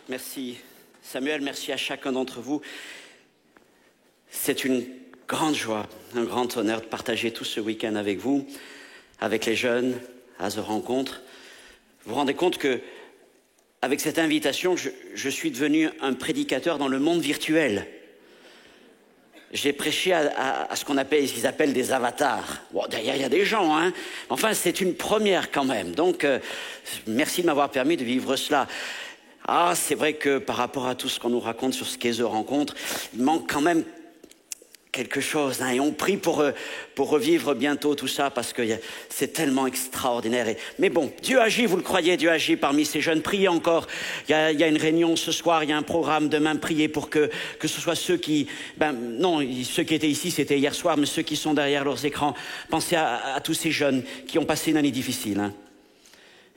Merci Samuel, merci à chacun d'entre vous. C'est une grande joie, un grand honneur de partager tout ce week-end avec vous, avec les jeunes, à The Rencontre. Vous vous rendez compte que, avec cette invitation, je suis devenu un prédicateur dans le monde virtuel. J'ai prêché à ce qu'ils appellent des avatars. Bon, derrière, il y a des gens, hein. Enfin, c'est une première quand même. Donc, merci de m'avoir permis de vivre cela. Ah, c'est vrai que par rapport à tout ce qu'on nous raconte sur ce qu'est The Rencontre, il manque quand même quelque chose, hein, et on prie pour revivre bientôt tout ça parce que c'est tellement extraordinaire. Mais bon, Dieu agit, vous le croyez, Dieu agit parmi ces jeunes. Priez encore. Il y a une réunion ce soir, il y a un programme demain. Priez pour que ce soit ceux qui... ceux qui étaient ici, c'était hier soir, mais ceux qui sont derrière leurs écrans. Pensez à tous ces jeunes qui ont passé une année difficile, hein,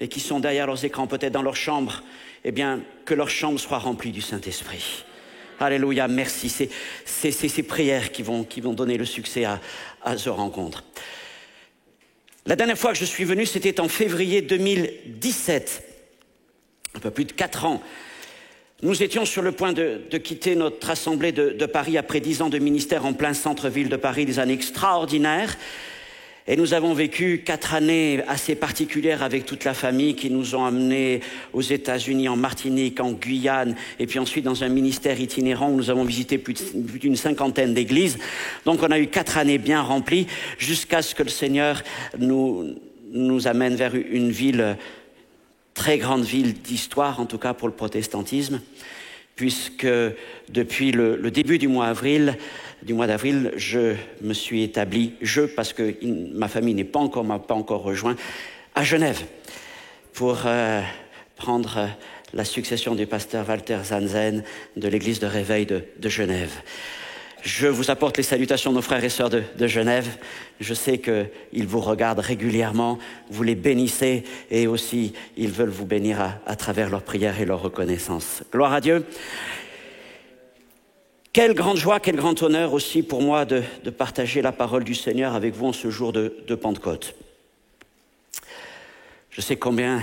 et qui sont derrière leurs écrans, peut-être dans leur chambre. Eh bien, que leur chambre soit remplie du Saint-Esprit. Alléluia, merci. C'est ces prières qui vont donner le succès à The Rencontre. La dernière fois que je suis venu, c'était en février 2017, un peu plus de 4 ans. Nous étions sur le point de quitter notre assemblée de Paris après 10 ans de ministère en plein centre-ville de Paris, des années extraordinaires. Et nous avons vécu 4 années assez particulières avec toute la famille qui nous ont amenés aux États-Unis, en Martinique, en Guyane, et puis ensuite dans un ministère itinérant où nous avons visité plus d'une 50aine d'églises. Donc on a eu 4 années bien remplies jusqu'à ce que le Seigneur nous amène vers une ville, très grande ville d'histoire, en tout cas pour le protestantisme, puisque depuis le début du mois d'avril, je me suis établi, parce que ma famille m'a pas encore rejoint, à Genève, pour prendre la succession du pasteur Walter Zanzen de l'église de Réveil de Genève. Je vous apporte les salutations de nos frères et sœurs de Genève. Je sais qu'ils vous regardent régulièrement, vous les bénissez, et aussi ils veulent vous bénir à travers leurs prières et leur reconnaissance. Gloire à Dieu. Quelle grande joie, quel grand honneur aussi pour moi de partager la parole du Seigneur avec vous en ce jour de Pentecôte. Je sais combien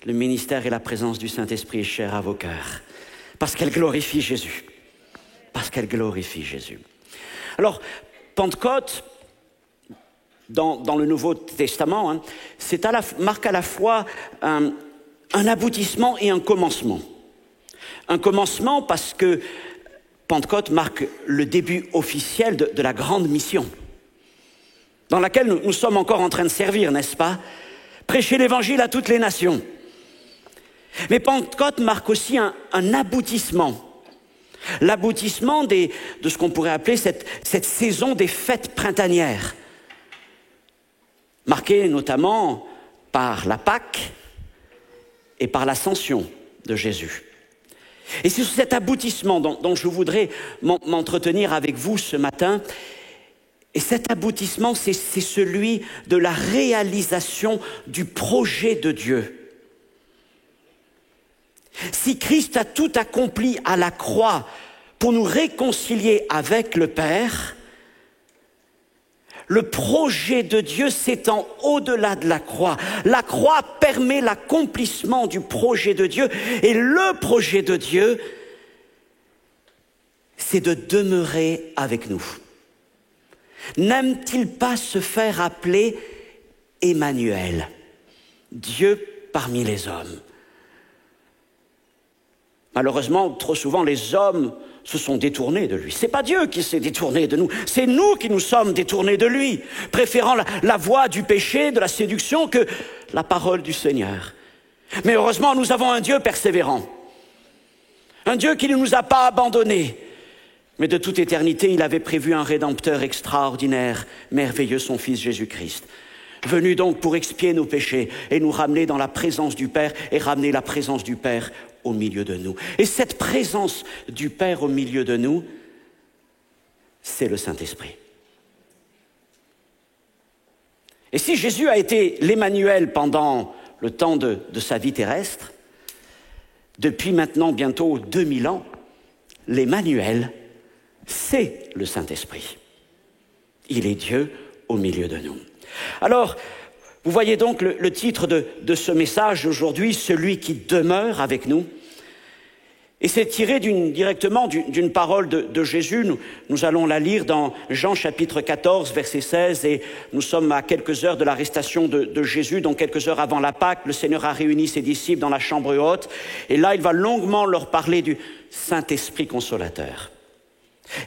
le ministère et la présence du Saint-Esprit est chère à vos cœurs, parce qu'elle glorifie Jésus. Parce qu'elle glorifie Jésus. Alors, Pentecôte, dans le Nouveau Testament, hein, marque à la fois un aboutissement et un commencement. Un commencement parce que Pentecôte marque le début officiel de la grande mission, dans laquelle nous sommes encore en train de servir, n'est-ce pas? Prêcher l'Évangile à toutes les nations. Mais Pentecôte marque aussi un aboutissement. L'aboutissement de ce qu'on pourrait appeler cette saison des fêtes printanières, marquée notamment par la Pâque et par l'ascension de Jésus. Et c'est sur cet aboutissement dont je voudrais m'entretenir avec vous ce matin. Et cet aboutissement, c'est celui de la réalisation du projet de Dieu. Si Christ a tout accompli à la croix pour nous réconcilier avec le Père, le projet de Dieu s'étend au-delà de la croix. La croix permet l'accomplissement du projet de Dieu. Et le projet de Dieu, c'est de demeurer avec nous. N'aime-t-il pas se faire appeler Emmanuel, Dieu parmi les hommes? Malheureusement, trop souvent, les hommes se sont détournés de lui. Ce n'est pas Dieu qui s'est détourné de nous, c'est nous qui nous sommes détournés de lui, préférant la voie du péché, de la séduction, que la parole du Seigneur. Mais heureusement, nous avons un Dieu persévérant, un Dieu qui ne nous a pas abandonnés. Mais de toute éternité, il avait prévu un Rédempteur extraordinaire, merveilleux, son Fils Jésus-Christ. Venu donc pour expier nos péchés et nous ramener dans la présence du Père et ramener la présence du Père au milieu de nous. Et cette présence du Père au milieu de nous, c'est le Saint-Esprit. Et si Jésus a été l'Emmanuel pendant le temps de sa vie terrestre, depuis maintenant bientôt 2000 ans, l'Emmanuel, c'est le Saint-Esprit. Il est Dieu au milieu de nous. Alors, vous voyez donc le titre de ce message aujourd'hui, celui qui demeure avec nous. Et c'est tiré directement d'une parole de Jésus. Nous allons la lire dans Jean chapitre 14, verset 16. Et nous sommes à quelques heures de l'arrestation de Jésus, donc quelques heures avant la Pâque. Le Seigneur a réuni ses disciples dans la chambre haute. Et là, il va longuement leur parler du Saint-Esprit consolateur.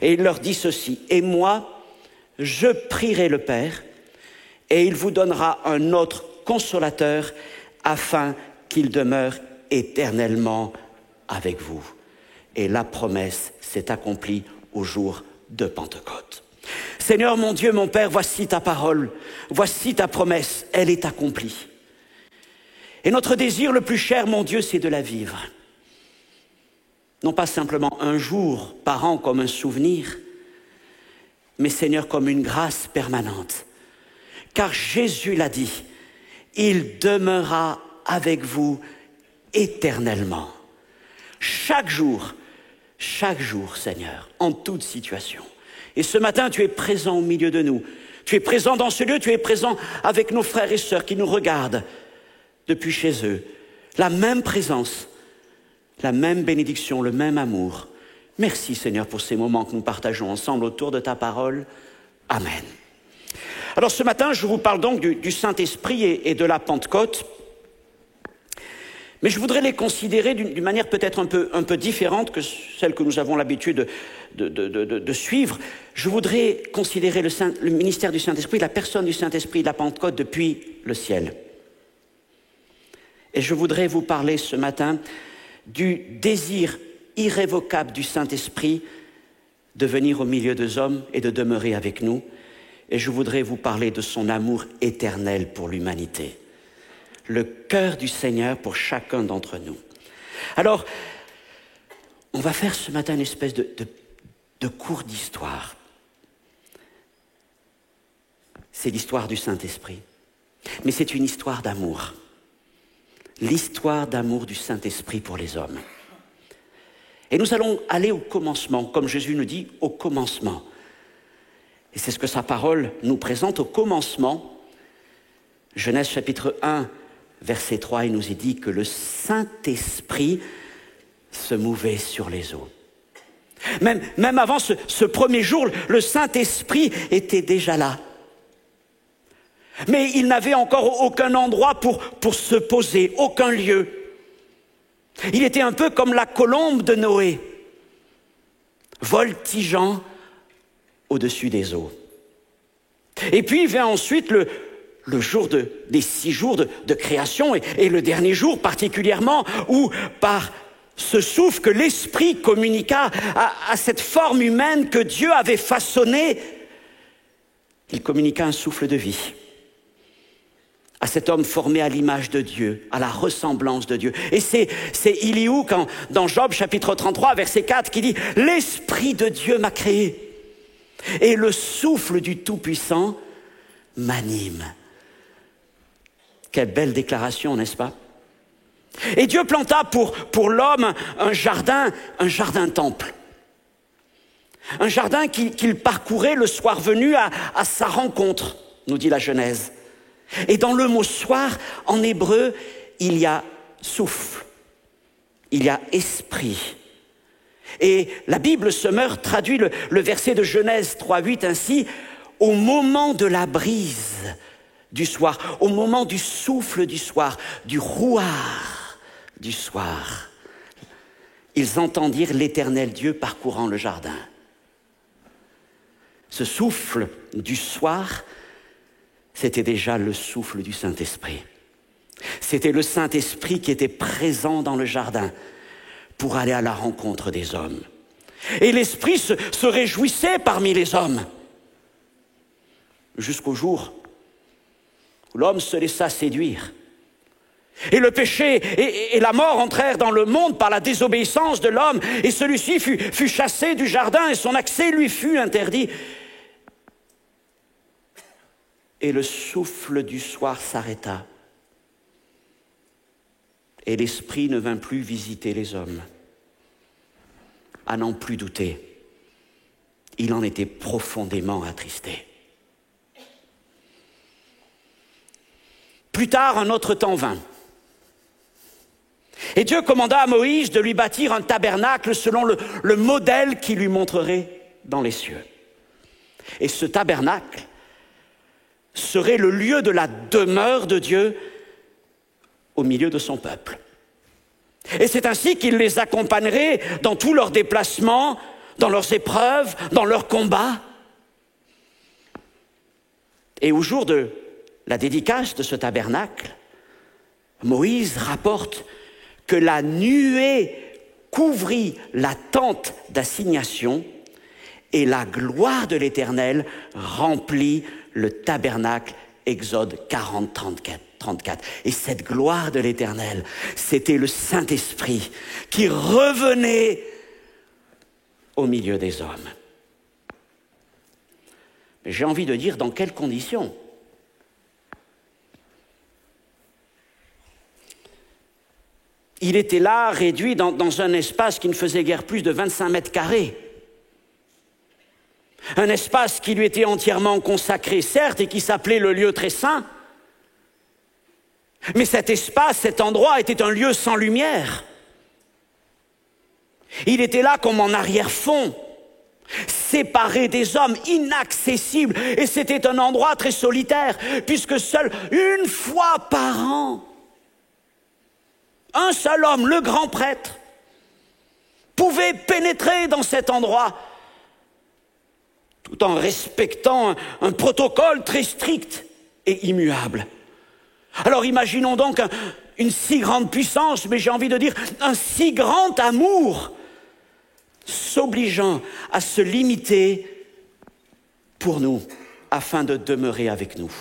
Et il leur dit ceci: « Et moi, je prierai le Père, et il vous donnera un autre consolateur, afin qu'il demeure éternellement avec vous. » Et la promesse s'est accomplie au jour de Pentecôte. Seigneur, mon Dieu, mon Père, voici ta parole, voici ta promesse, elle est accomplie. Et notre désir le plus cher, mon Dieu, c'est de la vivre. Non pas simplement un jour par an comme un souvenir, mais Seigneur, comme une grâce permanente. Car Jésus l'a dit, il demeurera avec vous éternellement. Chaque jour, Seigneur, en toute situation. Et ce matin, tu es présent au milieu de nous. Tu es présent dans ce lieu, tu es présent avec nos frères et sœurs qui nous regardent depuis chez eux. La même présence, la même bénédiction, le même amour. Merci Seigneur pour ces moments que nous partageons ensemble autour de ta parole. Amen. Alors ce matin, je vous parle donc du Saint-Esprit et de la Pentecôte. Mais je voudrais les considérer d'une manière peut-être un peu différente que celle que nous avons l'habitude de suivre. Je voudrais considérer le ministère du Saint-Esprit, la personne du Saint-Esprit de la Pentecôte depuis le ciel. Et je voudrais vous parler ce matin du désir irrévocable du Saint-Esprit de venir au milieu des hommes et de demeurer avec nous. Et je voudrais vous parler de son amour éternel pour l'humanité. Le cœur du Seigneur pour chacun d'entre nous. Alors, on va faire ce matin une espèce de cours d'histoire. C'est l'histoire du Saint-Esprit. Mais c'est une histoire d'amour. L'histoire d'amour du Saint-Esprit pour les hommes. Et nous allons aller au commencement, comme Jésus nous dit, au commencement. Et c'est ce que sa parole nous présente au commencement. Genèse chapitre 1, verset 3, il nous est dit que le Saint-Esprit se mouvait sur les eaux. Même avant ce premier jour, le Saint-Esprit était déjà là. Mais il n'avait encore aucun endroit pour se poser, aucun lieu. Il était un peu comme la colombe de Noé, voltigeant au-dessus des eaux. Et puis vient ensuite le jour des 6 jours de création et le dernier jour particulièrement où par ce souffle que l'Esprit communiqua à cette forme humaine que Dieu avait façonnée, il communiqua un souffle de vie à cet homme formé à l'image de Dieu, à la ressemblance de Dieu. Et c'est Elihu dans Job chapitre 33 verset 4 qui dit « L'Esprit de Dieu m'a créé et le souffle du Tout-Puissant m'anime. » Quelle belle déclaration, n'est-ce pas? Et Dieu planta pour l'homme un jardin temple. Un jardin qu'il parcourait le soir venu à sa rencontre, nous dit la Genèse. Et dans le mot soir, en hébreu, il y a souffle, il y a esprit. Et la Bible Semeur traduit le verset de Genèse 3:8 ainsi, au moment de la brise du soir, au moment du souffle du soir, du rouard du soir, ils entendirent l'Éternel Dieu parcourant le jardin. Ce souffle du soir, c'était déjà le souffle du Saint-Esprit. C'était le Saint-Esprit qui était présent dans le jardin pour aller à la rencontre des hommes. Et l'Esprit se réjouissait parmi les hommes jusqu'au jour où l'homme se laissa séduire. Et le péché et la mort entrèrent dans le monde par la désobéissance de l'homme, et celui-ci fut chassé du jardin et son accès lui fut interdit. Et le souffle du soir s'arrêta. Et l'Esprit ne vint plus visiter les hommes. À n'en plus douter, il en était profondément attristé. Plus tard, un autre temps vint. Et Dieu commanda à Moïse de lui bâtir un tabernacle selon le modèle qu'il lui montrerait dans les cieux. Et ce tabernacle serait le lieu de la demeure de Dieu au milieu de son peuple. Et c'est ainsi qu'il les accompagnerait dans tous leurs déplacements, dans leurs épreuves, dans leurs combats. Et au jour de la dédicace de ce tabernacle, Moïse rapporte que la nuée couvrit la tente d'assignation et la gloire de l'Éternel remplit le tabernacle. Exode 40, 34. Et cette gloire de l'Éternel, c'était le Saint-Esprit qui revenait au milieu des hommes. Mais j'ai envie de dire dans quelles conditions? Il était là, réduit dans un espace qui ne faisait guère plus de 25 mètres carrés. Un espace qui lui était entièrement consacré, certes, et qui s'appelait le lieu très saint. Mais cet espace, cet endroit était un lieu sans lumière. Il était là comme en arrière-fond, séparé des hommes, inaccessible. Et c'était un endroit très solitaire, puisque seul une fois par an, un seul homme, le grand prêtre, pouvait pénétrer dans cet endroit, tout en respectant un protocole très strict et immuable. Alors imaginons donc une si grande puissance, mais j'ai envie de dire un si grand amour, s'obligeant à se limiter pour nous, afin de demeurer avec nous.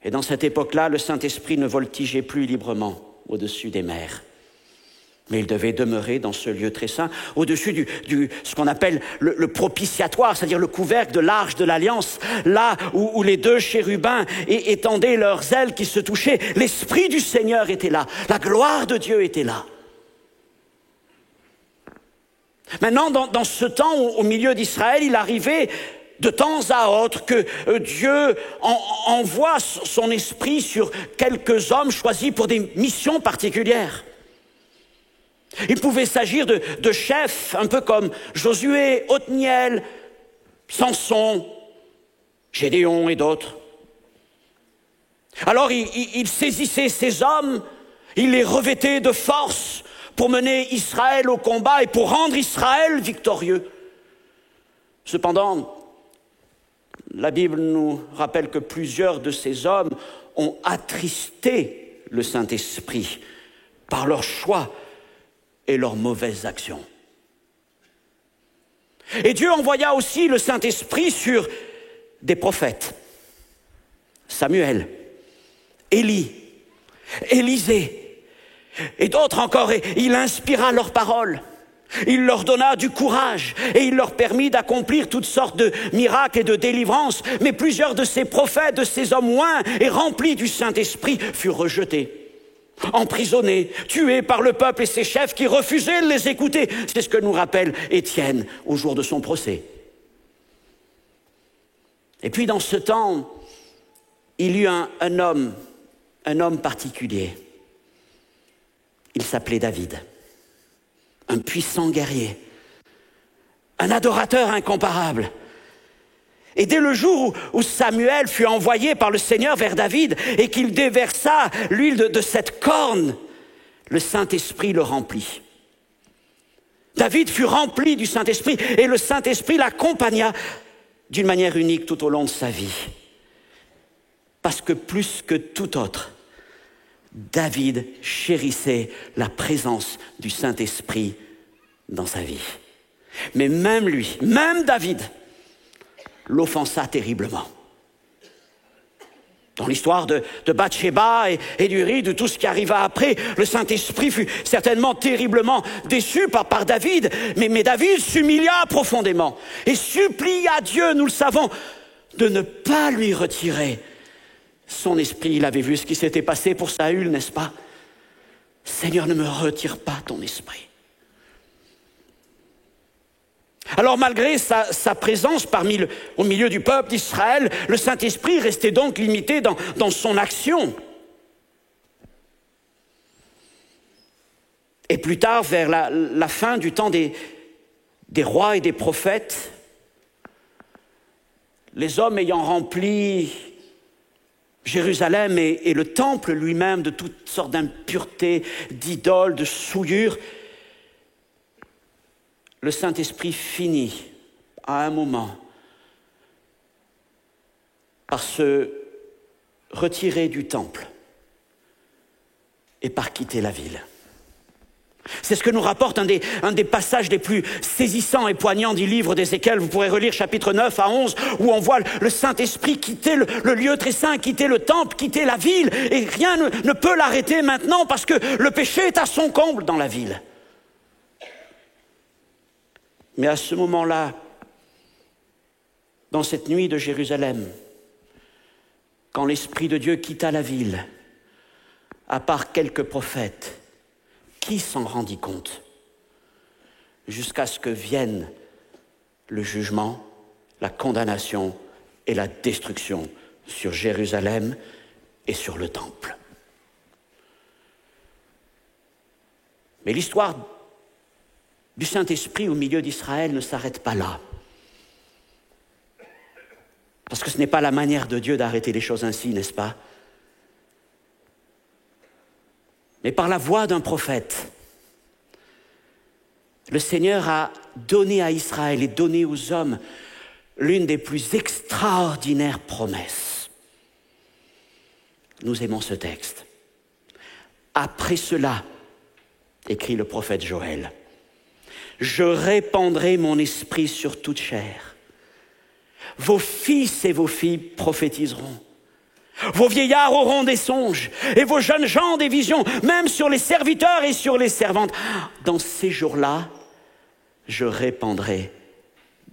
Et dans cette époque-là, le Saint-Esprit ne voltigeait plus librement au-dessus des mers. Mais il devait demeurer dans ce lieu très saint, au-dessus ce qu'on appelle le propitiatoire, c'est-à-dire le couvercle de l'arche de l'Alliance, là où les deux chérubins étendaient leurs ailes qui se touchaient. L'Esprit du Seigneur était là, la gloire de Dieu était là. Maintenant, dans ce temps, au milieu d'Israël, il arrivait de temps à autre que Dieu envoie son esprit sur quelques hommes choisis pour des missions particulières. Il pouvait s'agir de chefs, un peu comme Josué, Othniel, Samson, Gédéon et d'autres. Alors il saisissait ces hommes, il les revêtait de force pour mener Israël au combat et pour rendre Israël victorieux. Cependant, la Bible nous rappelle que plusieurs de ces hommes ont attristé le Saint-Esprit par leur choix et leurs mauvaises actions. Et Dieu envoya aussi le Saint-Esprit sur des prophètes. Samuel, Élie, Élisée et d'autres encore. Et il inspira leurs paroles. Il leur donna du courage et il leur permit d'accomplir toutes sortes de miracles et de délivrances. Mais plusieurs de ces prophètes, de ces hommes oints et remplis du Saint-Esprit furent rejetés, emprisonnés, tués par le peuple et ses chefs qui refusaient de les écouter. C'est ce que nous rappelle Étienne au jour de son procès. Et puis dans ce temps, il y eut un homme particulier. Il s'appelait David. Un puissant guerrier, un adorateur incomparable. Et dès le jour où Samuel fut envoyé par le Seigneur vers David et qu'il déversa l'huile de cette corne, le Saint-Esprit le remplit. David fut rempli du Saint-Esprit et le Saint-Esprit l'accompagna d'une manière unique tout au long de sa vie. Parce que plus que tout autre, David chérissait la présence du Saint-Esprit dans sa vie. Mais même lui, même David, l'offensa terriblement. Dans l'histoire de Bathsheba et d'Uri, de tout ce qui arriva après, le Saint-Esprit fut certainement terriblement déçu par David, mais David s'humilia profondément et supplia Dieu, nous le savons, de ne pas lui retirer son esprit. Il avait vu ce qui s'était passé pour Saül, n'est-ce pas? Seigneur, ne me retire pas ton esprit. Alors malgré sa présence au milieu du peuple d'Israël, le Saint-Esprit restait donc limité dans son action. plus tard, vers la fin du temps des rois et des prophètes, les hommes ayant rempli Jérusalem et le temple lui-même de toutes sortes d'impuretés, d'idoles, de souillures, le Saint-Esprit finit à un moment par se retirer du temple et par quitter la ville. C'est ce que nous rapporte un des passages les plus saisissants et poignants du livre d'Ézéchiel. Vous pourrez relire chapitre 9 à 11, où on voit le Saint-Esprit quitter le lieu très saint, quitter le temple, quitter la ville. Et rien ne peut l'arrêter maintenant parce que le péché est à son comble dans la ville. Mais à ce moment-là, dans cette nuit de Jérusalem, quand l'Esprit de Dieu quitta la ville, à part quelques prophètes, qui s'en rendit compte? Jusqu'à ce que vienne le jugement, la condamnation et la destruction sur Jérusalem et sur le temple. Mais l'histoire du Saint-Esprit au milieu d'Israël ne s'arrête pas là. Parce que ce n'est pas la manière de Dieu d'arrêter les choses ainsi, n'est-ce pas? Mais par la voix d'un prophète, le Seigneur a donné à Israël et donné aux hommes l'une des plus extraordinaires promesses. Nous aimons ce texte. Après cela, écrit le prophète Joël, je répandrai mon esprit sur toute chair. Vos fils et vos filles prophétiseront. Vos vieillards auront des songes et vos jeunes gens des visions, même sur les serviteurs et sur les servantes. Dans ces jours-là, je répandrai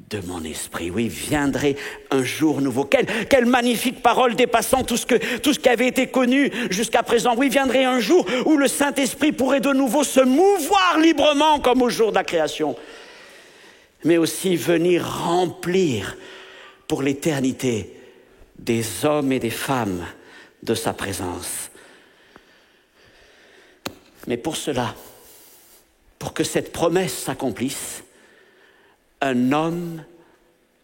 de mon esprit. Oui, viendrait un jour nouveau. Quelle magnifique parole dépassant tout ce qui avait été connu jusqu'à présent. Oui, viendrait un jour où le Saint-Esprit pourrait de nouveau se mouvoir librement comme au jour de la création, mais aussi venir remplir pour l'éternité des hommes et des femmes de sa présence. Mais pour cela, pour que cette promesse s'accomplisse, un homme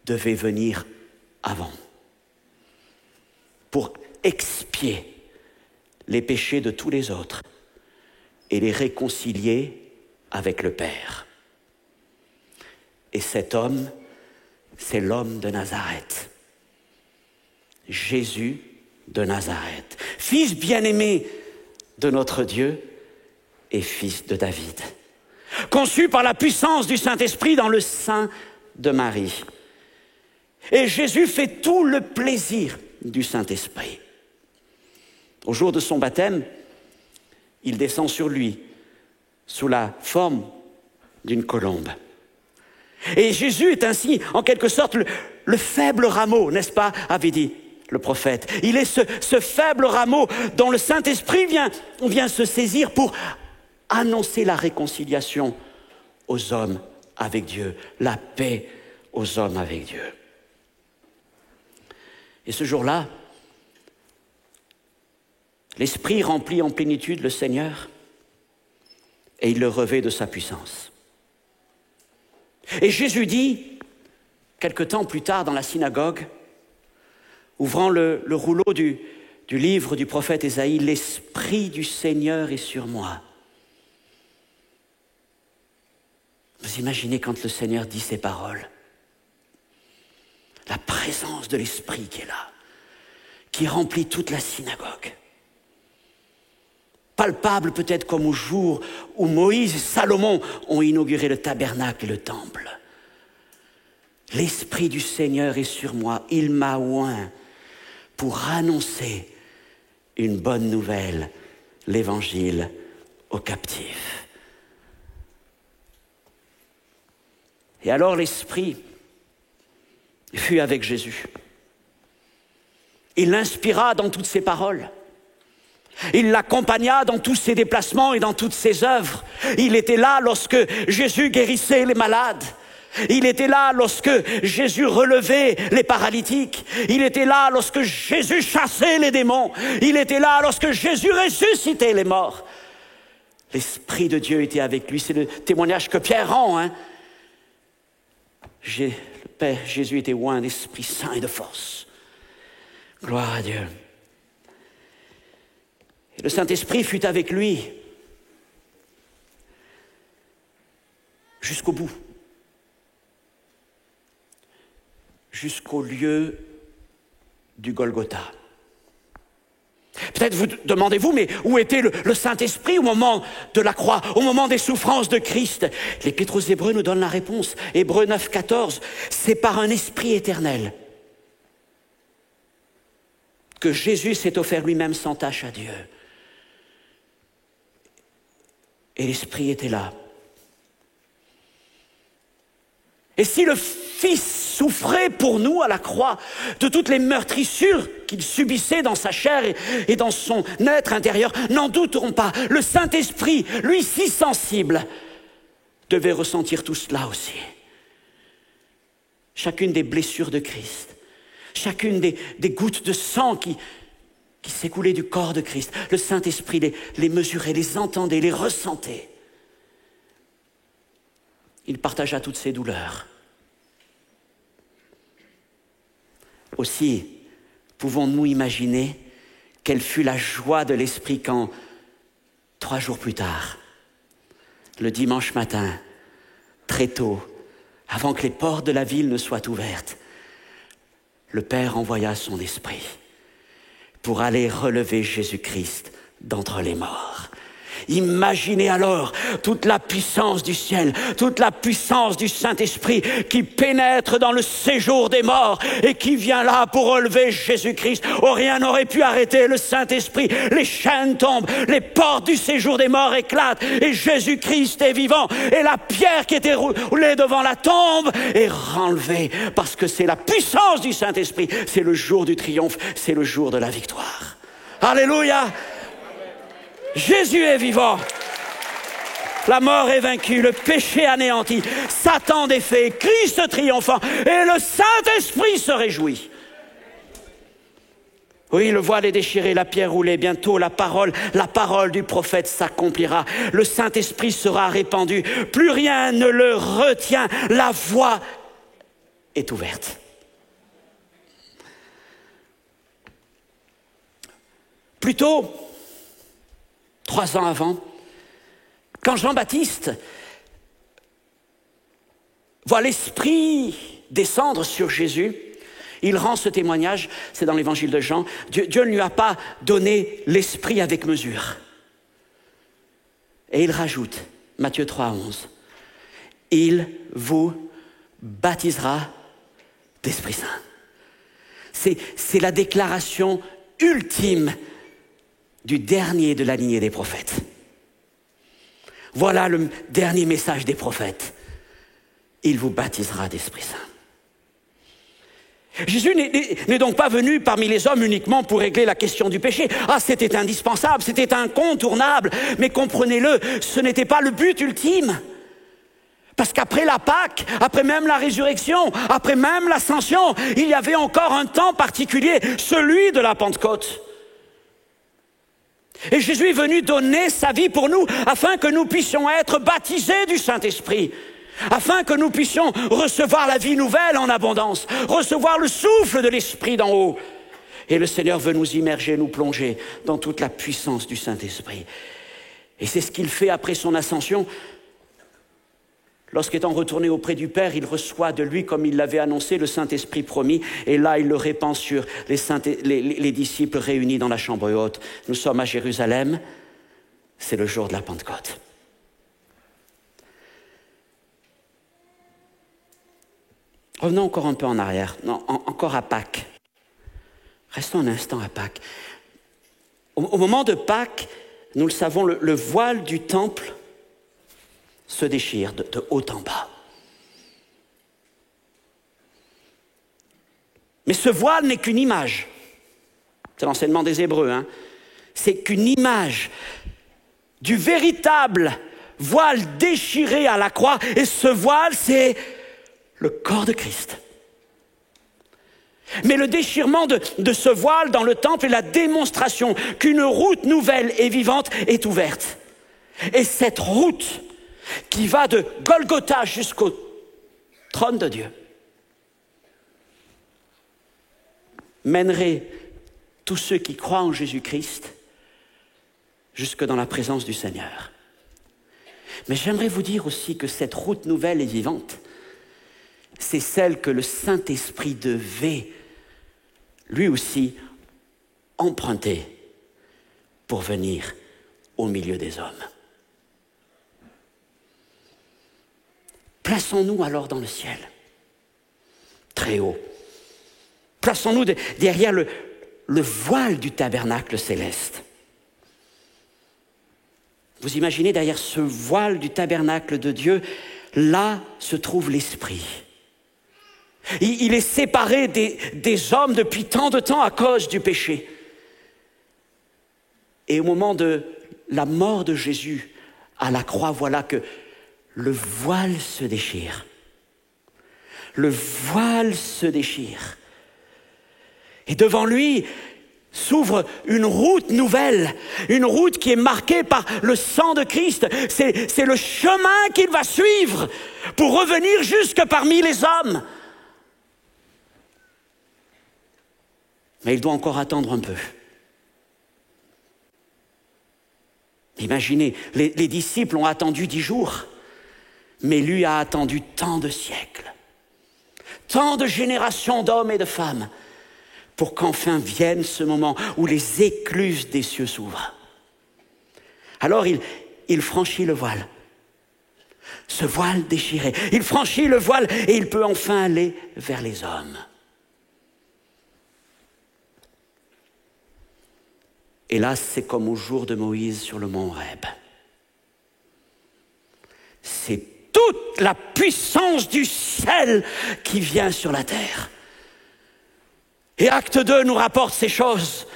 devait venir avant pour expier les péchés de tous les autres et les réconcilier avec le Père. Et cet homme, c'est l'homme de Nazareth. Jésus de Nazareth, fils bien-aimé de notre Dieu et fils de David, conçu par la puissance du Saint-Esprit dans le sein de Marie. Et Jésus fait tout le plaisir du Saint-Esprit. Au jour de son baptême, il descend sur lui sous la forme d'une colombe. Et Jésus est ainsi, en quelque sorte, le faible rameau, n'est-ce pas, avait dit le prophète. Il est ce faible rameau dont le Saint-Esprit vient se saisir pour annoncer la réconciliation aux hommes avec Dieu, la paix aux hommes avec Dieu. Et ce jour-là, l'Esprit remplit en plénitude le Seigneur et il le revêt de sa puissance. Et Jésus dit, quelque temps plus tard dans la synagogue, ouvrant le rouleau du livre du prophète Ésaïe, « L'Esprit du Seigneur est sur moi ». Vous imaginez quand le Seigneur dit ces paroles, la présence de l'Esprit qui est là, qui remplit toute la synagogue. Palpable peut-être comme au jour où Moïse et Salomon ont inauguré le tabernacle et le temple. L'Esprit du Seigneur est sur moi, il m'a oint pour annoncer une bonne nouvelle, l'Évangile aux captifs. Et alors l'Esprit fut avec Jésus. Il l'inspira dans toutes ses paroles. Il l'accompagna dans tous ses déplacements et dans toutes ses œuvres. Il était là lorsque Jésus guérissait les malades. Il était là lorsque Jésus relevait les paralytiques. Il était là lorsque Jésus chassait les démons. Il était là lorsque Jésus ressuscitait les morts. L'Esprit de Dieu était avec lui. C'est le témoignage que Pierre rend. Le Père Jésus était oint d'Esprit Saint et de force. Gloire à Dieu. Et le Saint-Esprit fut avec lui jusqu'au bout. Jusqu'au lieu du Golgotha. Peut-être vous demandez-vous, mais où était le Saint-Esprit au moment de la croix, au moment des souffrances de Christ? L'Épître aux Hébreux nous donne la réponse. Hébreux 9, 14, c'est par un esprit éternel que Jésus s'est offert lui-même sans tâche à Dieu. Et l'Esprit était là. Et si le Fils souffrait pour nous à la croix de toutes les meurtrissures qu'il subissait dans sa chair et dans son être intérieur, n'en douterons pas, le Saint-Esprit, lui si sensible, devait ressentir tout cela aussi. Chacune des blessures de Christ, chacune des gouttes de sang qui s'écoulaient du corps de Christ, le Saint-Esprit les mesurait, les entendait, les ressentait. Il partagea toutes ses douleurs. Aussi, pouvons-nous imaginer quelle fut la joie de l'Esprit quand, 3 jours plus tard, le dimanche matin, très tôt, avant que les portes de la ville ne soient ouvertes, le Père envoya son Esprit pour aller relever Jésus-Christ d'entre les morts. Imaginez alors toute la puissance du ciel, toute la puissance du Saint-Esprit qui pénètre dans le séjour des morts et qui vient là pour relever Jésus-Christ. Oh, rien n'aurait pu arrêter le Saint-Esprit. Les chaînes tombent, les portes du séjour des morts éclatent et Jésus-Christ est vivant. Et la pierre qui était roulée devant la tombe est renlevée parce que c'est la puissance du Saint-Esprit. C'est le jour du triomphe, c'est le jour de la victoire. Alléluia! Jésus est vivant. La mort est vaincue, le péché anéanti, Satan défait, Christ triomphant et le Saint-Esprit se réjouit. Oui, le voile est déchiré, la pierre roulée, bientôt la parole du prophète s'accomplira. Le Saint-Esprit sera répandu, plus rien ne le retient, la voie est ouverte. Plutôt, 3 ans avant, quand Jean-Baptiste voit l'Esprit descendre sur Jésus, il rend ce témoignage, c'est dans l'évangile de Jean, Dieu ne lui a pas donné l'Esprit avec mesure. Et il rajoute, Matthieu 3, 11, il vous baptisera d'Esprit Saint. C'est la déclaration ultime du dernier de la lignée des prophètes. Voilà le dernier message des prophètes. Il vous baptisera d'Esprit Saint. Jésus n'est donc pas venu parmi les hommes uniquement pour régler la question du péché. Ah, c'était indispensable, c'était incontournable, mais comprenez-le, ce n'était pas le but ultime. Parce qu'après la Pâque, après même la résurrection, après même l'ascension, il y avait encore un temps particulier, celui de la Pentecôte. Et Jésus est venu donner sa vie pour nous, afin que nous puissions être baptisés du Saint-Esprit, afin que nous puissions recevoir la vie nouvelle en abondance, recevoir le souffle de l'Esprit d'en haut. Et le Seigneur veut nous immerger, nous plonger dans toute la puissance du Saint-Esprit. Et c'est ce qu'il fait après son ascension. Lorsqu'étant retourné auprès du Père, il reçoit de lui, comme il l'avait annoncé, le Saint-Esprit promis. Et là, il le répand sur les disciples réunis dans la chambre haute. Nous sommes à Jérusalem. C'est le jour de la Pentecôte. Revenons encore un peu en arrière. Non, encore à Pâques. Restons un instant à Pâques. Au moment de Pâques, nous le savons, le voile du temple se déchire de haut en bas. Mais ce voile n'est qu'une image. C'est l'enseignement des Hébreux. C'est qu'une image du véritable voile déchiré à la croix. Et ce voile, c'est le corps de Christ. Mais le déchirement de ce voile dans le temple est la démonstration qu'une route nouvelle et vivante est ouverte. Et cette route qui va de Golgotha jusqu'au trône de Dieu mènerait tous ceux qui croient en Jésus-Christ jusque dans la présence du Seigneur. Mais j'aimerais vous dire aussi que cette route nouvelle et vivante, c'est celle que le Saint-Esprit devait, lui aussi, emprunter pour venir au milieu des hommes. Plaçons-nous alors dans le ciel, très haut. Plaçons-nous derrière le voile du tabernacle céleste. Vous imaginez derrière ce voile du tabernacle de Dieu, là se trouve l'Esprit. Il est séparé des hommes depuis tant de temps à cause du péché. Et au moment de la mort de Jésus à la croix, voilà que le voile se déchire. Le voile se déchire. Et devant lui s'ouvre une route nouvelle, une route qui est marquée par le sang de Christ. C'est le chemin qu'il va suivre pour revenir jusque parmi les hommes. Mais il doit encore attendre un peu. Imaginez, les disciples ont attendu 10 jours, mais lui a attendu tant de siècles, tant de générations d'hommes et de femmes, pour qu'enfin vienne ce moment où les écluses des cieux s'ouvrent. Alors il franchit le voile, ce voile déchiré. Il franchit le voile et il peut enfin aller vers les hommes. Et là, c'est comme au jour de Moïse sur le mont Horeb. C'est toute la puissance du ciel qui vient sur la terre. Et Acte 2 nous rapporte ces choses.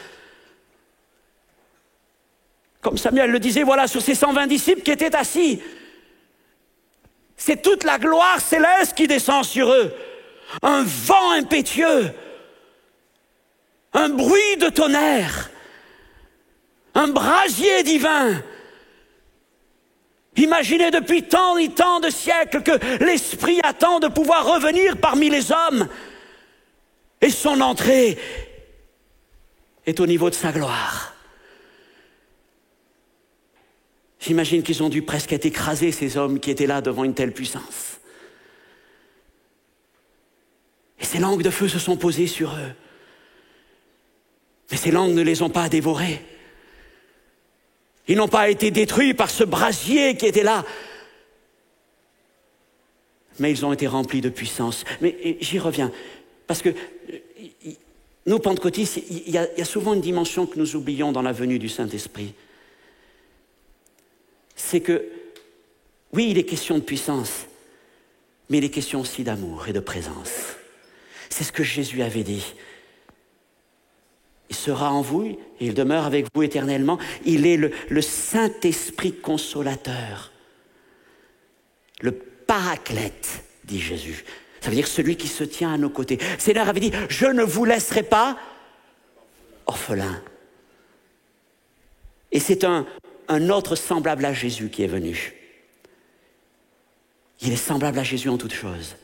Comme Samuel le disait, voilà, sur ces 120 disciples qui étaient assis. C'est toute la gloire céleste qui descend sur eux. Un vent impétueux. Un bruit de tonnerre. Un brasier divin. Imaginez depuis tant et tant de siècles que l'Esprit attend de pouvoir revenir parmi les hommes. Et son entrée est au niveau de sa gloire. J'imagine qu'ils ont dû presque être écrasés, ces hommes qui étaient là devant une telle puissance. Et ces langues de feu se sont posées sur eux. Mais ces langues ne les ont pas dévorés. Ils n'ont pas été détruits par ce brasier qui était là. Mais ils ont été remplis de puissance. Mais j'y reviens. Parce que nous, pentecôtistes, il y a souvent une dimension que nous oublions dans la venue du Saint-Esprit. C'est que, oui, il est question de puissance, mais il est question aussi d'amour et de présence. C'est ce que Jésus avait dit. Il sera en vous et il demeure avec vous éternellement. Il est le Saint-Esprit consolateur. Le paraclète, dit Jésus. Ça veut dire celui qui se tient à nos côtés. Le Seigneur avait dit, je ne vous laisserai pas orphelins. Et c'est un autre semblable à Jésus qui est venu. Il est semblable à Jésus en toutes choses.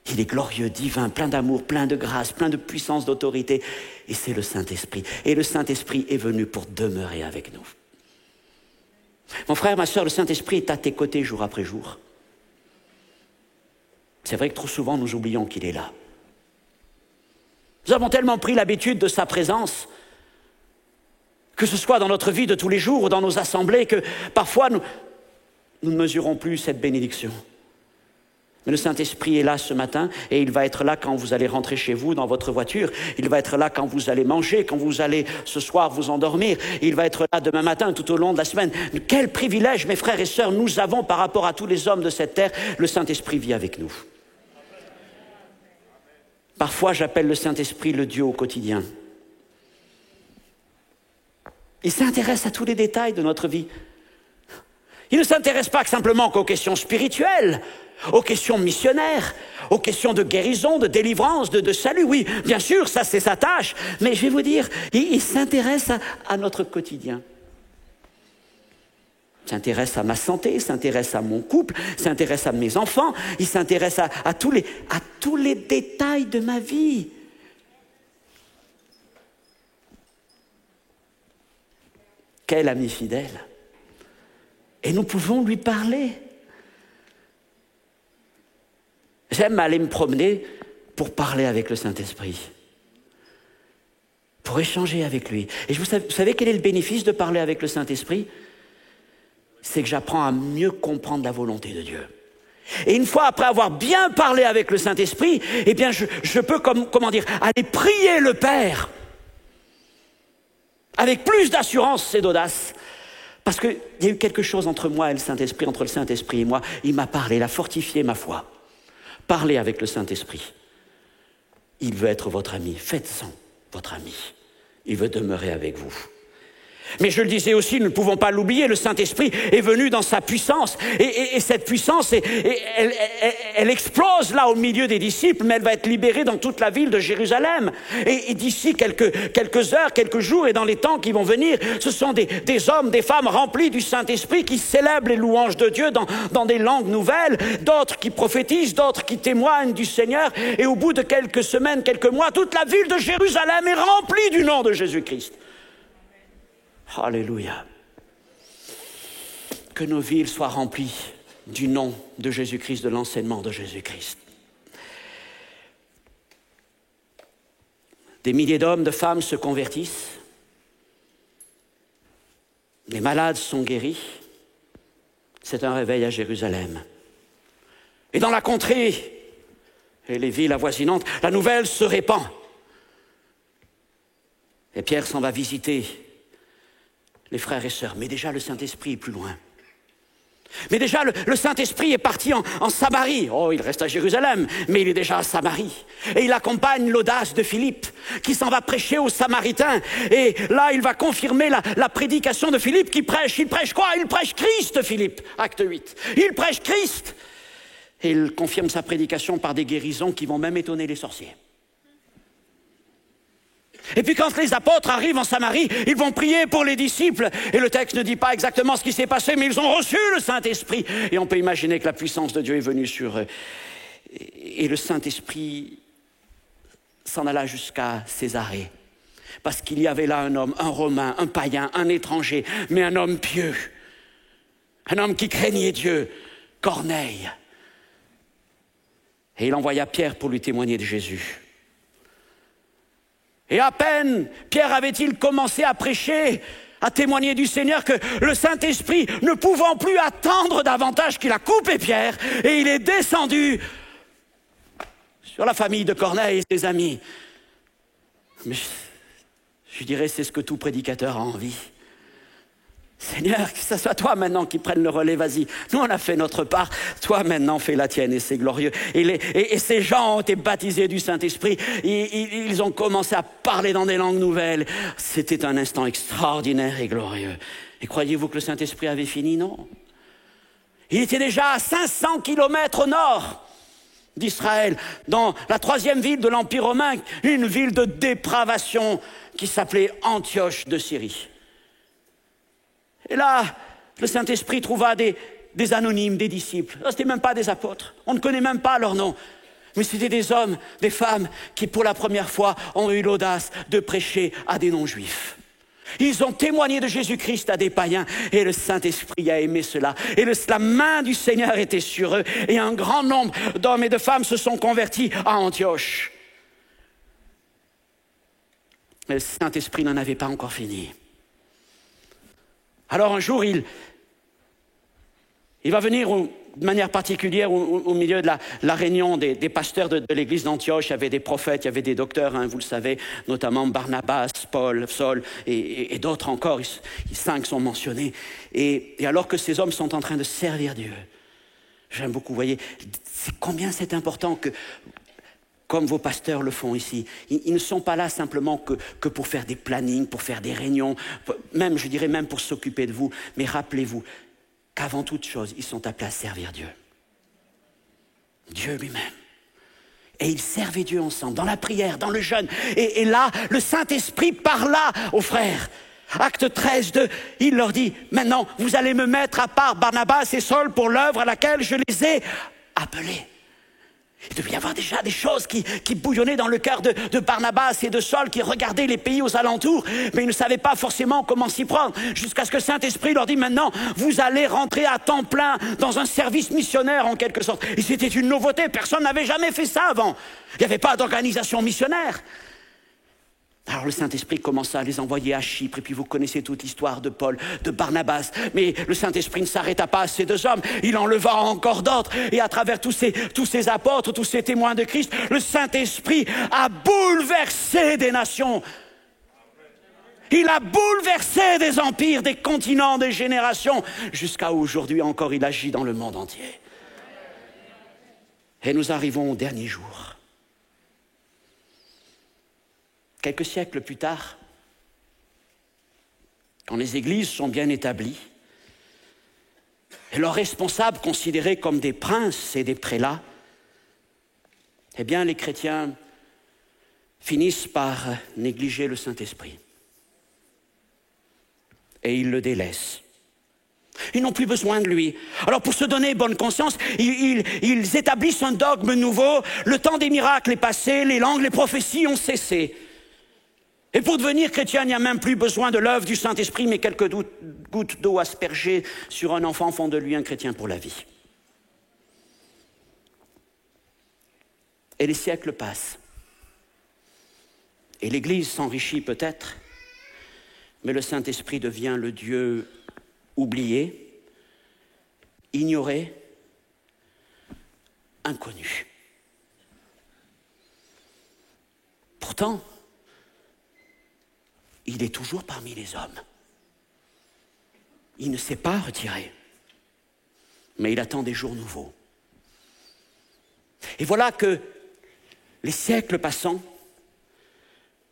Il est glorieux, divin, plein d'amour, plein de grâce, plein de puissance, d'autorité. Et c'est le Saint-Esprit. Et le Saint-Esprit est venu pour demeurer avec nous. Mon frère, ma sœur, le Saint-Esprit est à tes côtés jour après jour. C'est vrai que trop souvent, nous oublions qu'il est là. Nous avons tellement pris l'habitude de sa présence, que ce soit dans notre vie de tous les jours ou dans nos assemblées, que parfois nous ne mesurons plus cette bénédiction. Mais le Saint-Esprit est là ce matin et il va être là quand vous allez rentrer chez vous dans votre voiture. Il va être là quand vous allez manger, quand vous allez ce soir vous endormir. Il va être là demain matin tout au long de la semaine. Quel privilège, mes frères et sœurs, nous avons par rapport à tous les hommes de cette terre. Le Saint-Esprit vit avec nous. Parfois, j'appelle le Saint-Esprit le Dieu au quotidien. Il s'intéresse à tous les détails de notre vie. Il ne s'intéresse pas simplement qu'aux questions spirituelles, aux questions missionnaires, aux questions de guérison, de délivrance, de salut. Oui, bien sûr, ça c'est sa tâche. Mais je vais vous dire, il s'intéresse à notre quotidien. Il s'intéresse à ma santé, il s'intéresse à mon couple, il s'intéresse à mes enfants, il s'intéresse à tous les détails de ma vie. Quel ami fidèle! Et nous pouvons lui parler. J'aime aller me promener pour parler avec le Saint-Esprit, pour échanger avec lui. Et vous savez quel est le bénéfice de parler avec le Saint-Esprit? C'est que j'apprends à mieux comprendre la volonté de Dieu. Et une fois après avoir bien parlé avec le Saint-Esprit, eh bien je peux, aller prier le Père avec plus d'assurance et d'audace. Parce qu'il y a eu quelque chose entre moi et le Saint-Esprit, entre le Saint-Esprit et moi. Il m'a parlé, il a fortifié ma foi. Parlez avec le Saint-Esprit. Il veut être votre ami. Faites-en votre ami. Il veut demeurer avec vous. Mais je le disais aussi, nous ne pouvons pas l'oublier, le Saint-Esprit est venu dans sa puissance. Et cette puissance, elle explose là au milieu des disciples, mais elle va être libérée dans toute la ville de Jérusalem. Et d'ici quelques heures, quelques jours, et dans les temps qui vont venir, ce sont des hommes, des femmes remplis du Saint-Esprit qui célèbrent les louanges de Dieu dans des langues nouvelles, d'autres qui prophétisent, d'autres qui témoignent du Seigneur. Et au bout de quelques semaines, quelques mois, toute la ville de Jérusalem est remplie du nom de Jésus-Christ. Alléluia. Que nos villes soient remplies du nom de Jésus-Christ, de l'enseignement de Jésus-Christ. Des milliers d'hommes, de femmes se convertissent. Les malades sont guéris. C'est un réveil à Jérusalem. Et dans la contrée et les villes avoisinantes, la nouvelle se répand. Et Pierre s'en va visiter les frères et sœurs. Mais déjà, le Saint-Esprit est plus loin. Mais déjà, le Saint-Esprit est parti en Samarie. Oh, il reste à Jérusalem, mais il est déjà à Samarie. Et il accompagne l'audace de Philippe, qui s'en va prêcher aux Samaritains. Et là, il va confirmer la prédication de Philippe qui prêche. Il prêche quoi? Il prêche Christ, Philippe, acte 8. Il prêche Christ. Et il confirme sa prédication par des guérisons qui vont même étonner les sorciers. Et puis quand les apôtres arrivent en Samarie, ils vont prier pour les disciples. Et le texte ne dit pas exactement ce qui s'est passé, mais ils ont reçu le Saint-Esprit. Et on peut imaginer que la puissance de Dieu est venue sur eux. Et le Saint-Esprit s'en alla jusqu'à Césarée. Parce qu'il y avait là un homme, un Romain, un païen, un étranger, mais un homme pieux. Un homme qui craignait Dieu, Corneille. Et il envoya Pierre pour lui témoigner de Jésus. Et à peine Pierre avait-il commencé à prêcher, à témoigner du Seigneur, que le Saint-Esprit, ne pouvant plus attendre davantage, qu'il a coupé Pierre, et il est descendu sur la famille de Corneille et ses amis. Mais je dirais, c'est ce que tout prédicateur a envie. Seigneur, que ce soit toi maintenant qui prenne le relais, vas-y. Nous, on a fait notre part. Toi, maintenant, fais la tienne et c'est glorieux. Et ces gens ont été baptisés du Saint-Esprit. Ils ont commencé à parler dans des langues nouvelles. C'était un instant extraordinaire et glorieux. Et croyez-vous que le Saint-Esprit avait fini? Non. Il était déjà à 500 kilomètres au nord d'Israël, dans la 3e ville de l'Empire romain, une ville de dépravation qui s'appelait Antioche de Syrie. Et là, le Saint-Esprit trouva des anonymes, des disciples. Ce n'étaient même pas des apôtres. On ne connaît même pas leur nom. Mais c'était des hommes, des femmes qui, pour la première fois, ont eu l'audace de prêcher à des non-juifs. Ils ont témoigné de Jésus-Christ à des païens. Et le Saint-Esprit a aimé cela. Et la main du Seigneur était sur eux. Et un grand nombre d'hommes et de femmes se sont convertis à Antioche. Mais le Saint-Esprit n'en avait pas encore fini. Alors un jour, il va venir de manière particulière au milieu de la réunion des pasteurs de l'église d'Antioche. Il y avait des prophètes, il y avait des docteurs, vous le savez, notamment Barnabas, Paul, Saul et d'autres encore. 5 sont mentionnés. Et alors que ces hommes sont en train de servir Dieu, j'aime beaucoup, vous voyez, combien c'est important que, comme vos pasteurs le font ici, ils ne sont pas là simplement que pour faire des plannings, pour faire des réunions, même, je dirais même pour s'occuper de vous. Mais rappelez-vous qu'avant toute chose, ils sont appelés à servir Dieu. Dieu lui-même. Et ils servaient Dieu ensemble, dans la prière, dans le jeûne. Et là, le Saint-Esprit parla aux frères. Acte 13, il leur dit, maintenant, vous allez me mettre à part Barnabas et Saul pour l'œuvre à laquelle je les ai appelés. Il devait y avoir déjà des choses qui bouillonnaient dans le cœur de Barnabas et de Saul, qui regardaient les pays aux alentours, mais ils ne savaient pas forcément comment s'y prendre, jusqu'à ce que le Saint-Esprit leur dit, maintenant, vous allez rentrer à temps plein dans un service missionnaire, en quelque sorte. Et c'était une nouveauté, personne n'avait jamais fait ça avant. Il n'y avait pas d'organisation missionnaire. Alors le Saint-Esprit commença à les envoyer à Chypre, et puis vous connaissez toute l'histoire de Paul, de Barnabas. Mais le Saint-Esprit ne s'arrêta pas à ces deux hommes, il enleva encore d'autres. Et à travers tous ces apôtres, tous ces témoins de Christ, le Saint-Esprit a bouleversé des nations. Il a bouleversé des empires, des continents, des générations. Jusqu'à aujourd'hui encore, il agit dans le monde entier. Et nous arrivons au dernier jour. Quelques siècles plus tard, quand les églises sont bien établies, et leurs responsables considérés comme des princes et des prélats, eh bien les chrétiens finissent par négliger le Saint-Esprit. Et ils le délaissent. Ils n'ont plus besoin de lui. Alors pour se donner bonne conscience, ils établissent un dogme nouveau. Le temps des miracles est passé, les langues, les prophéties ont cessé. Et pour devenir chrétien, il n'y a même plus besoin de l'œuvre du Saint-Esprit, mais quelques gouttes d'eau aspergées sur un enfant font de lui un chrétien pour la vie. Et les siècles passent. Et l'Église s'enrichit peut-être, mais le Saint-Esprit devient le Dieu oublié, ignoré, inconnu. Pourtant, il est toujours parmi les hommes. Il ne s'est pas retiré, mais il attend des jours nouveaux. Et voilà que, les siècles passant,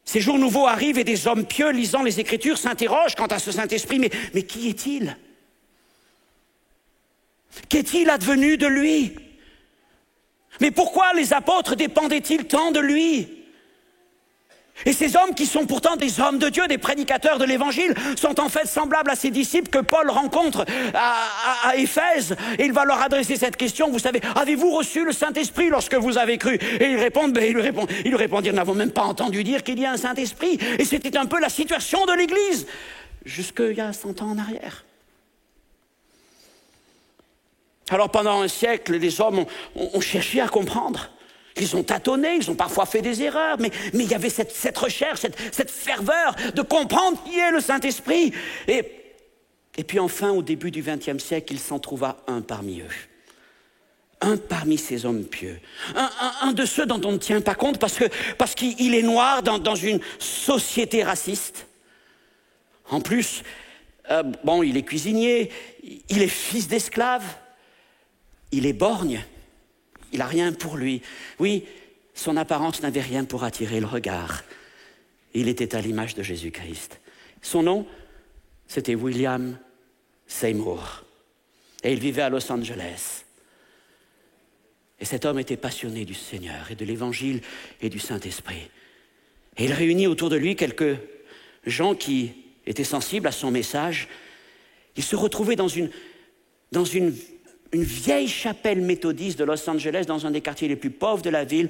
ces jours nouveaux arrivent et des hommes pieux, lisant les Écritures, s'interrogent quant à ce Saint-Esprit. Mais qui est-il? Qu'est-il advenu de lui? Mais pourquoi les apôtres dépendaient-ils tant de lui? Et ces hommes qui sont pourtant des hommes de Dieu, des prédicateurs de l'Évangile, sont en fait semblables à ces disciples que Paul rencontre à Éphèse. Et il va leur adresser cette question, vous savez, avez-vous reçu le Saint-Esprit lorsque vous avez cru? Et ils répondent, ils lui répondirent, nous n'avons même pas entendu dire qu'il y a un Saint-Esprit. Et c'était un peu la situation de l'Église, jusqu'il y a 100 ans en arrière. Alors pendant un siècle, les hommes ont cherché à comprendre. Ils ont tâtonné, ils ont parfois fait des erreurs, mais il y avait cette recherche, cette ferveur de comprendre qui est le Saint-Esprit. Et puis enfin, au début du XXe siècle, il s'en trouva un parmi eux. Un parmi ces hommes pieux. Un de ceux dont on ne tient pas compte parce qu'il est noir dans une société raciste. En plus, il est cuisinier, il est fils d'esclave, il est borgne. Il n'a rien pour lui. Oui, son apparence n'avait rien pour attirer le regard. Il était à l'image de Jésus-Christ. Son nom, c'était William Seymour. Et il vivait à Los Angeles. Et cet homme était passionné du Seigneur et de l'Évangile et du Saint-Esprit. Et il réunit autour de lui quelques gens qui étaient sensibles à son message. Il se retrouvait dans une vieille chapelle méthodiste de Los Angeles, dans un des quartiers les plus pauvres de la ville,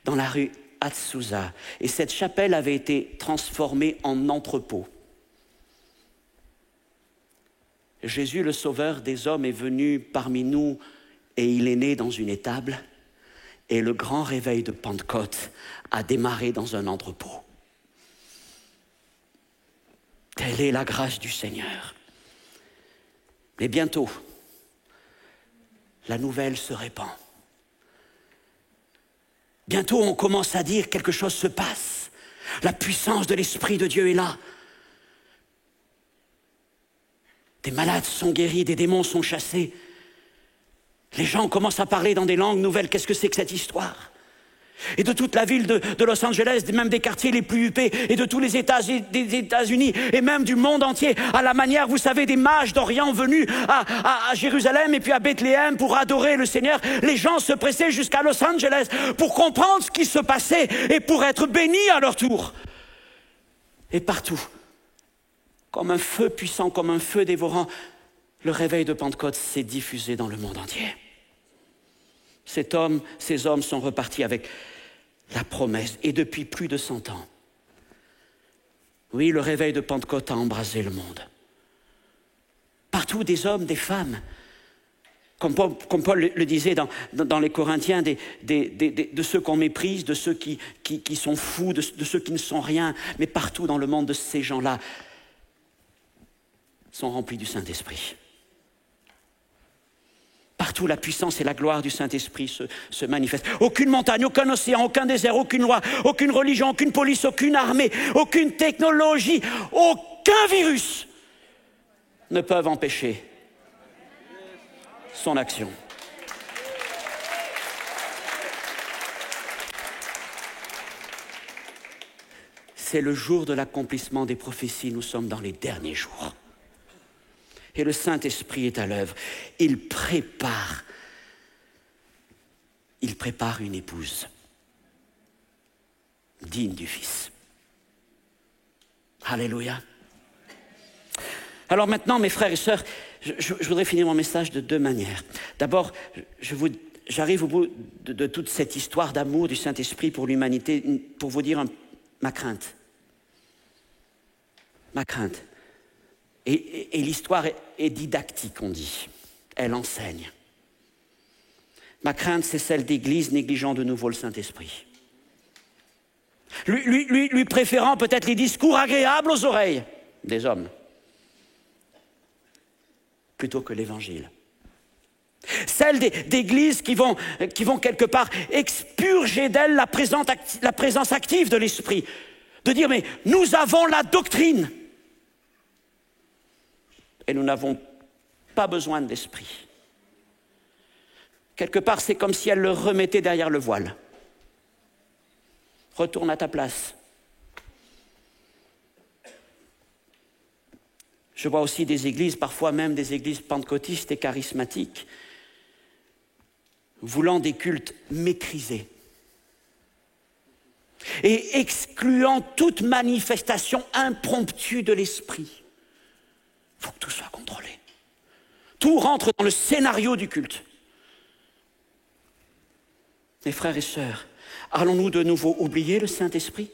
dans la rue Azusa. Et cette chapelle avait été transformée en entrepôt. Jésus, le Sauveur des hommes, est venu parmi nous et il est né dans une étable. Et le grand réveil de Pentecôte a démarré dans un entrepôt. Telle est la grâce du Seigneur. Mais bientôt, la nouvelle se répand. Bientôt, on commence à dire quelque chose se passe. La puissance de l'Esprit de Dieu est là. Des malades sont guéris, des démons sont chassés. Les gens commencent à parler dans des langues nouvelles. Qu'est-ce que c'est que cette histoire? Et de toute la ville de Los Angeles, même des quartiers les plus huppés, et de tous les États des États-Unis, et même du monde entier, à la manière, vous savez, des mages d'Orient venus à Jérusalem et puis à Bethléem pour adorer le Seigneur. Les gens se pressaient jusqu'à Los Angeles pour comprendre ce qui se passait et pour être bénis à leur tour. Et partout, comme un feu puissant, comme un feu dévorant, le réveil de Pentecôte s'est diffusé dans le monde entier. Ces hommes sont repartis avec la promesse, et depuis plus de 100 ans. Oui, le réveil de Pentecôte a embrasé le monde. Partout, des hommes, des femmes, comme Paul le disait dans les Corinthiens, de ceux qu'on méprise, de ceux qui sont fous, de ceux qui ne sont rien, mais partout dans le monde, de ces gens-là sont remplis du Saint-Esprit. Partout, la puissance et la gloire du Saint-Esprit se manifestent. Aucune montagne, aucun océan, aucun désert, aucune loi, aucune religion, aucune police, aucune armée, aucune technologie, aucun virus ne peuvent empêcher son action. C'est le jour de l'accomplissement des prophéties. Nous sommes dans les derniers jours. Et le Saint-Esprit est à l'œuvre. Il prépare une épouse digne du Fils. Alléluia. Alors maintenant, mes frères et sœurs, je voudrais finir mon message de deux manières. D'abord, j'arrive au bout de toute cette histoire d'amour du Saint-Esprit pour l'humanité, pour vous dire ma crainte. Ma crainte. Et l'histoire est didactique, on dit. Elle enseigne. Ma crainte, c'est celle d'églises négligeant de nouveau le Saint-Esprit. Lui préférant peut-être les discours agréables aux oreilles des hommes, plutôt que l'Évangile. Celle d'églises qui vont quelque part expurger d'elle la présence active de l'Esprit. De dire, mais nous avons la doctrine. Et nous n'avons pas besoin de l'Esprit. Quelque part, c'est comme si elle le remettait derrière le voile. Retourne à ta place. Je vois aussi des églises, parfois même des églises pentecôtistes et charismatiques, voulant des cultes maîtrisés et excluant toute manifestation impromptue de l'esprit. Il faut que tout soit contrôlé. Tout rentre dans le scénario du culte. Mes frères et sœurs, allons-nous de nouveau oublier le Saint-Esprit ?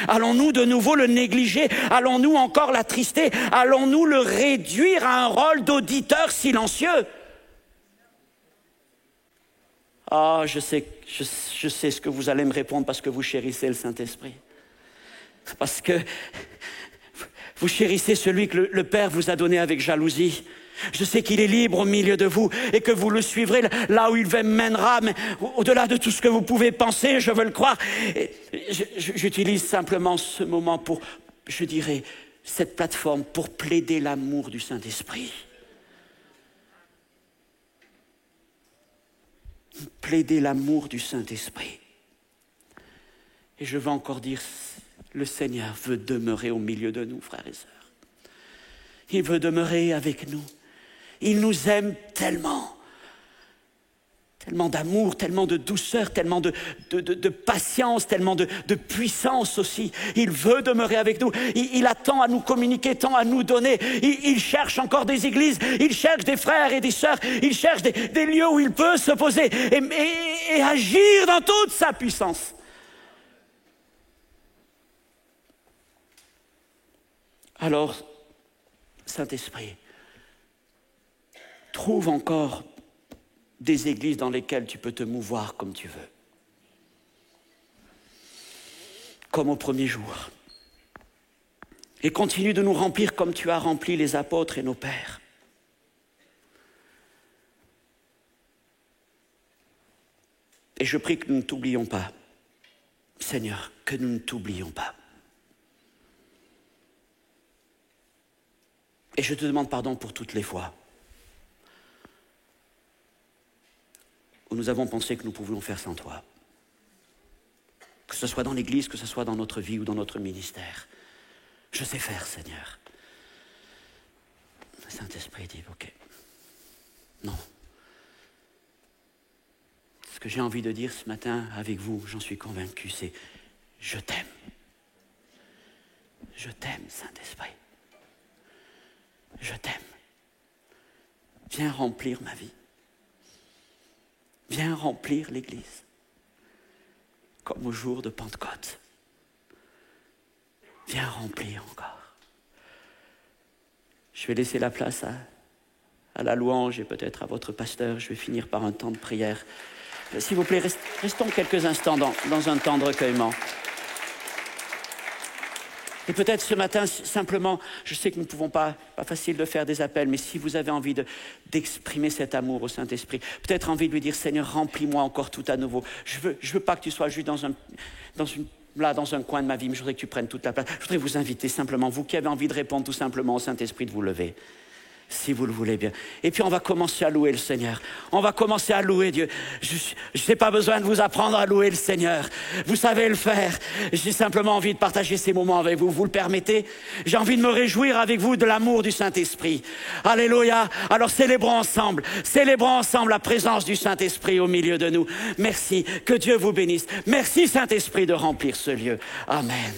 Allons-nous de nouveau le négliger? Allons-nous encore l'attrister? Allons-nous le réduire à un rôle d'auditeur silencieux? Ah, je sais ce que vous allez me répondre parce que vous chérissez le Saint-Esprit. Parce que vous chérissez celui que le Père vous a donné avec jalousie. Je sais qu'il est libre au milieu de vous et que vous le suivrez là où il mènera, mais au-delà de tout ce que vous pouvez penser, je veux le croire. J'utilise simplement ce moment pour, je dirais, cette plateforme pour plaider l'amour du Saint-Esprit. Plaider l'amour du Saint-Esprit. Et je veux encore dire, le Seigneur veut demeurer au milieu de nous, frères et sœurs. Il veut demeurer avec nous. Il nous aime tellement, tellement d'amour, tellement de douceur, tellement de patience, tellement de puissance aussi. Il veut demeurer avec nous. Il a tant à nous communiquer, tant à nous donner. Il cherche encore des églises, il cherche des frères et des sœurs, il cherche des lieux où il peut se poser et agir dans toute sa puissance. Alors, Saint-Esprit, trouve encore des églises dans lesquelles tu peux te mouvoir comme tu veux. Comme au premier jour. Et continue de nous remplir comme tu as rempli les apôtres et nos pères. Et je prie que nous ne t'oublions pas. Seigneur, que nous ne t'oublions pas. Et je te demande pardon pour toutes les fois où nous avons pensé que nous pouvions faire sans toi. Que ce soit dans l'Église, que ce soit dans notre vie ou dans notre ministère. Je sais faire, Seigneur. Le Saint-Esprit dit, ok, non. Ce que j'ai envie de dire ce matin avec vous, j'en suis convaincu, c'est je t'aime. Je t'aime, Saint-Esprit. je t'aime. Viens remplir ma vie. Viens remplir l'Église. Comme au jour de Pentecôte. Viens remplir encore. Je vais laisser la place à la louange et peut-être à votre pasteur. Je vais finir par un temps de prière. S'il vous plaît, restons quelques instants dans un temps de recueillement. Et peut-être ce matin, simplement, je sais que nous ne pouvons pas facile de faire des appels, mais si vous avez envie d'exprimer cet amour au Saint-Esprit, peut-être envie de lui dire, Seigneur, remplis-moi encore tout à nouveau. Je veux pas que tu sois juste dans un coin de ma vie, mais je voudrais que tu prennes toute la place. Je voudrais vous inviter simplement, vous qui avez envie de répondre tout simplement au Saint-Esprit, de vous lever. Si vous le voulez bien. Et puis on va commencer à louer le Seigneur. On va commencer à louer Dieu. Je n'ai pas besoin de vous apprendre à louer le Seigneur. Vous savez le faire. J'ai simplement envie de partager ces moments avec vous. Vous le permettez? J'ai envie de me réjouir avec vous de l'amour du Saint-Esprit. Alléluia. Alors célébrons ensemble la présence du Saint-Esprit au milieu de nous. Merci. Que Dieu vous bénisse. Merci Saint-Esprit de remplir ce lieu. Amen.